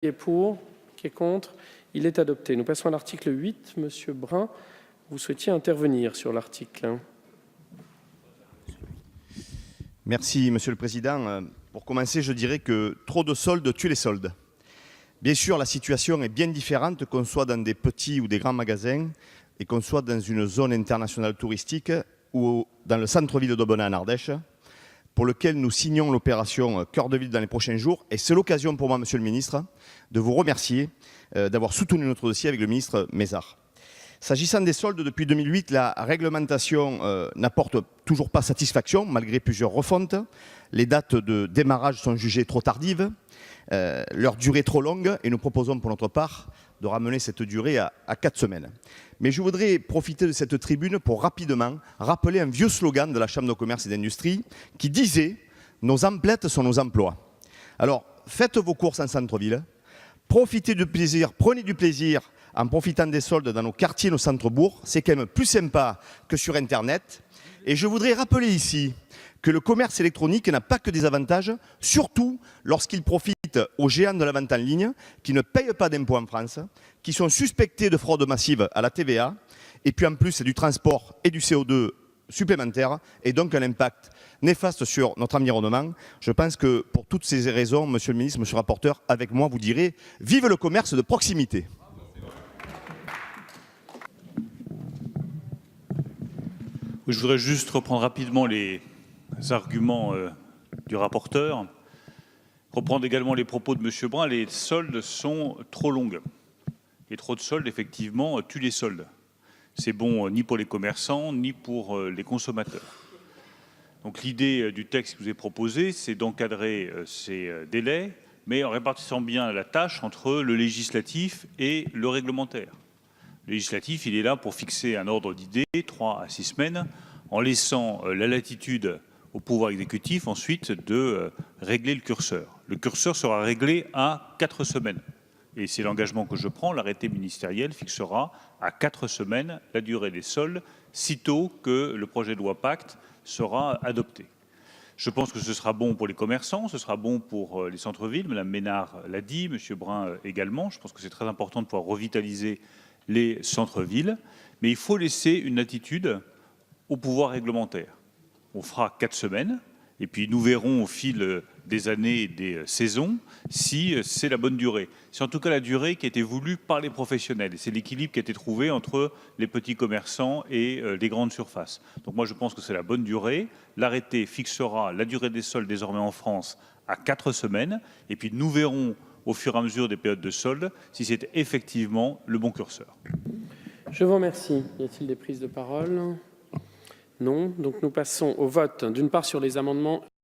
Qui est pour? Qui est contre? Il est adopté. Nous passons à l'article 8. Monsieur Brun, vous souhaitiez intervenir sur l'article. Merci, Monsieur le Président. Pour commencer, je dirais que trop de soldes tue les soldes. Bien sûr, la situation est bien différente qu'on soit dans des petits ou des grands magasins et qu'on soit dans une zone internationale touristique ou dans le centre-ville d'Aubenas en Ardèche, pour lequel nous signons l'opération Cœur de Ville dans les prochains jours. Et c'est l'occasion pour moi, Monsieur le Ministre, de vous remercier d'avoir soutenu notre dossier avec le ministre Mézard. S'agissant des soldes, depuis 2008, la réglementation n'apporte toujours pas satisfaction, malgré plusieurs refontes. Les dates de démarrage sont jugées trop tardives, leur durée trop longue, et nous proposons pour notre part de ramener cette durée à 4 semaines. Mais je voudrais profiter de cette tribune pour rapidement rappeler un vieux slogan de la Chambre de commerce et d'industrie qui disait « Nos emplettes sont nos emplois ». Alors, faites vos courses en centre-ville, profitez du plaisir, prenez du plaisir en profitant des soldes dans nos quartiers, nos centres-bourgs. C'est quand même plus sympa que sur Internet. Et je voudrais rappeler ici que le commerce électronique n'a pas que des avantages, surtout lorsqu'il profite aux géants de la vente en ligne, qui ne payent pas d'impôts en France, qui sont suspectés de fraude massive à la TVA, et puis en plus c'est du transport et du CO2 supplémentaire, et donc un impact néfaste sur notre environnement. Je pense que pour toutes ces raisons, Monsieur le Ministre, Monsieur le rapporteur, avec moi, vous direz « Vive le commerce de proximité !» Je voudrais juste reprendre rapidement les arguments du rapporteur, reprendre également les propos de M. Brun. Les soldes sont trop longues. Et trop de soldes, effectivement, tuent les soldes. C'est bon ni pour les commerçants, ni pour les consommateurs. Donc l'idée du texte qui vous est proposé, c'est d'encadrer ces délais, mais en répartissant bien la tâche entre le législatif et le réglementaire. Le législatif, il est là pour fixer un ordre d'idées, 3 à 6 semaines, en laissant la latitude au pouvoir exécutif ensuite de régler le curseur. Le curseur sera réglé à 4 semaines. Et c'est l'engagement que je prends. L'arrêté ministériel fixera à 4 semaines la durée des soldes, sitôt que le projet de loi Pacte sera adopté. Je pense que ce sera bon pour les commerçants, ce sera bon pour les centres-villes. Mme Ménard l'a dit, M. Brun également. Je pense que c'est très important de pouvoir revitaliser les centres-villes. Mais il faut laisser une latitude au pouvoir réglementaire. On fera 4 semaines, et puis nous verrons au fil des années et des saisons si c'est la bonne durée. C'est en tout cas la durée qui a été voulue par les professionnels. C'est l'équilibre qui a été trouvé entre les petits commerçants et les grandes surfaces. Donc moi je pense que c'est la bonne durée. L'arrêté fixera la durée des soldes désormais en France à 4 semaines, et puis nous verrons au fur et à mesure des périodes de soldes si c'est effectivement le bon curseur. Je vous remercie. Y a-t-il des prises de parole? Non. Donc nous passons au vote, d'une part sur les amendements